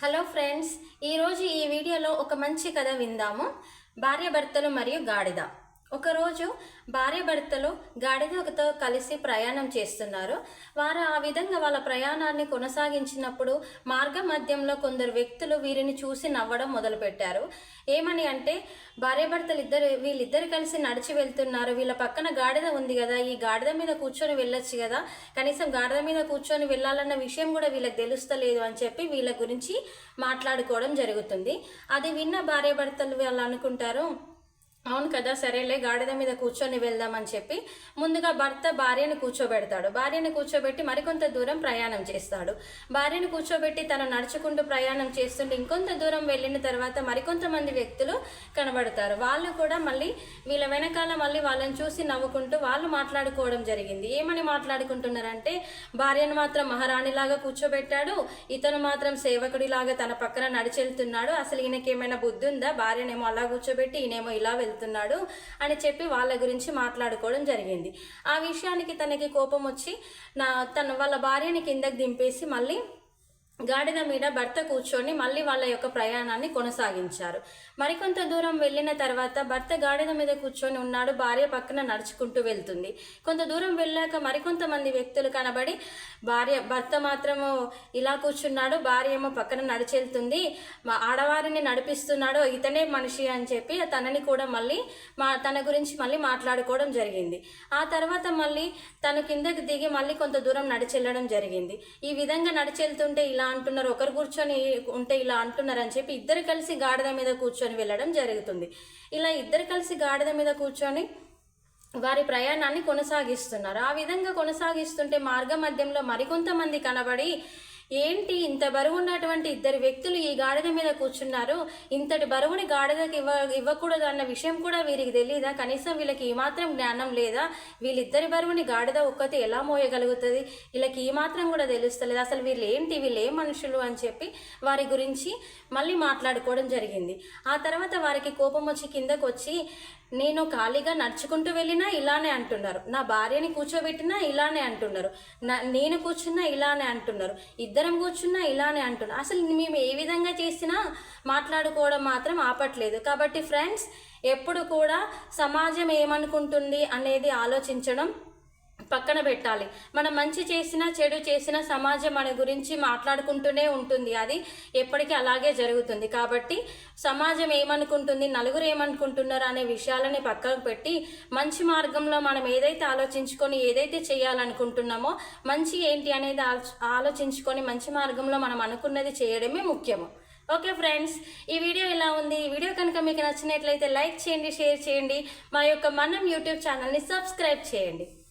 Hello friends, ఈరోజు ఈ వీడియోలో ఒక మంచి కథ విందాము. భార్యాభర్తలు మరియు గాడిద. ఒకరోజు భార్యాభర్తలు గాడిదతో కలిసి ప్రయాణం చేస్తున్నారు. వారు ఆ విధంగా వాళ్ళ ప్రయాణాన్ని కొనసాగించినప్పుడు మార్గ మధ్యంలో కొందరు వ్యక్తులు వీరిని చూసి నవ్వడం మొదలుపెట్టారు. ఏమని అంటే, భార్యాభర్తలు వీళ్ళిద్దరు కలిసి నడిచి వెళ్తున్నారు, వీళ్ళ పక్కన గాడిద ఉంది కదా, ఈ గాడిద మీద కూర్చొని వెళ్ళొచ్చు కదా, కనీసం గాడిద మీద కూర్చొని వెళ్ళాలన్న విషయం కూడా వీళ్ళకి తెలుస్తలేదు అని చెప్పి వీళ్ళ గురించి మాట్లాడుకోవడం జరుగుతుంది. అది విన్న భార్యాభర్తలు వాళ్ళు అనుకుంటారు, అవును కదా, సరేలే గాడిద మీద కూర్చొని వెళ్దామని చెప్పి ముందుగా భర్త భార్యను కూర్చోబెడతాడు. భార్యను కూర్చోబెట్టి మరికొంత దూరం ప్రయాణం చేస్తాడు. భార్యను కూర్చోబెట్టి తను నడుచుకుంటూ ప్రయాణం చేస్తుంటే ఇంకొంత దూరం వెళ్ళిన తర్వాత మరికొంతమంది వ్యక్తులు కనబడతారు. వాళ్ళు కూడా మళ్ళీ వీళ్ళ వెనకాల మళ్ళీ వాళ్ళని చూసి నవ్వుకుంటూ వాళ్ళు మాట్లాడుకోవడం జరిగింది. ఏమని మాట్లాడుకుంటున్నారంటే, భార్యను మాత్రం మహారాణిలాగా కూర్చోబెట్టాడు, ఇతను మాత్రం సేవకుడిలాగా తన పక్కన నడిచెళ్తున్నాడు, అసలు ఈయనకేమైనా బుద్ధి ఉందా, భార్యనేమో అలా కూర్చోబెట్టి ఈయనేమో ఇలా వెళ్తున్నాడు అని చెప్పి వాళ్ళ గురించి మాట్లాడుకోవడం జరిగింది. ఆ విషయానికి తనకి కోపం వచ్చి వాళ్ళ భార్యని కిందకి దింపేసి మళ్ళీ గాడిద మీద భర్త కూర్చొని మళ్ళీ వాళ్ళ యొక్క ప్రయాణాన్ని కొనసాగించారు. మరికొంత దూరం వెళ్ళిన తర్వాత భర్త గాడిద మీద కూర్చొని ఉన్నాడు, భార్య పక్కన నడుచుకుంటూ వెళ్తుంది. కొంత దూరం వెళ్ళాక మరికొంతమంది వ్యక్తులు కనబడి, భర్త మాత్రము ఇలా కూర్చున్నాడు, భార్య ఏమో పక్కన నడిచెళ్తుంది, ఆడవారిని నడిపిస్తున్నాడు, ఇతనే మనిషి అని చెప్పి తనని కూడా మళ్ళీ తన గురించి మళ్ళీ మాట్లాడుకోవడం జరిగింది. ఆ తర్వాత మళ్ళీ తను కిందకి దిగి మళ్ళీ కొంత దూరం నడిచెళ్ళడం జరిగింది. ఈ విధంగా నడిచెళ్తుంటే ఇలా అంటున్నారు, ఒకరు కూర్చొని ఉంటే ఇలా అంటున్నారు అని చెప్పి ఇద్దరు కలిసి గాడిద మీద కూర్చొని వెళ్ళడం జరుగుతుంది. ఇలా ఇద్దరు కలిసి గాడిద మీద కూర్చొని వారి ప్రయాణాన్ని కొనసాగిస్తున్నారు. ఆ విధంగా కొనసాగిస్తుంటే మార్గ మధ్యంలో మరికొంతమంది కనబడి, ఏంటి ఇంత బరువు ఉన్నటువంటి ఇద్దరు వ్యక్తులు ఈ గాడిద మీద కూర్చున్నారు, ఇంతటి బరువుని గాడిదకి ఇవ్వకూడదు అన్న విషయం కూడా వీరికి తెలియదా, కనీసం వీళ్ళకి ఈ మాత్రం జ్ఞానం లేదా, వీళ్ళిద్దరి బరువుని గాడిద ఒక్కటి ఎలా మోయగలుగుతుంది, వీళ్ళకి ఈ మాత్రం కూడా తెలుస్తలేదు, అసలు వీళ్ళు ఏం మనుషులు అని చెప్పి వారి గురించి మళ్ళీ మాట్లాడుకోవడం జరిగింది. ఆ తర్వాత వారికి కోపం వచ్చి కిందకు వచ్చి, నేను ఖాళీగా నడుచుకుంటూ వెళ్ళినా ఇలానే అంటున్నారు, నా భార్యని కూర్చోబెట్టినా ఇలానే అంటున్నారు, నేను కూర్చున్నా ఇలానే అంటున్నారు, ఇద్దరం కూర్చున్నా ఇలానే అంటున్నారు, అసలు మేము ఏ విధంగా చేసినా మాట్లాడుకోవడం మాత్రం ఆపట్లేదు. కాబట్టి ఫ్రెండ్స్, ఎప్పుడు కూడా సమాజం ఏమనుకుంటుంది అనేది ఆలోచించడం పక్కన పెట్టాలి. మనం మంచి చేసినా చెడు చేసినా సమాజం మన గురించి మాట్లాడుకుంటూనే ఉంటుంది, అది ఎప్పటికీ అలాగే జరుగుతుంది. కాబట్టి సమాజం ఏమనుకుంటుంది, నలుగురు ఏమనుకుంటున్నారు అనే విషయాలని పక్కన పెట్టి మంచి మార్గంలో మనం ఏదైతే ఆలోచించుకొని ఏదైతే చేయాలనుకుంటున్నామో, మంచి ఏంటి అనేది ఆలోచించుకొని మంచి మార్గంలో మనం అనుకున్నది చేయడమే ముఖ్యము. ఓకే ఫ్రెండ్స్, ఈ వీడియో ఇలా ఉంది. ఈ వీడియో కనుక మీకు నచ్చినట్లయితే లైక్ చేయండి, షేర్ చేయండి, మా యొక్క మనం యూట్యూబ్ ఛానల్ని సబ్స్క్రైబ్ చేయండి.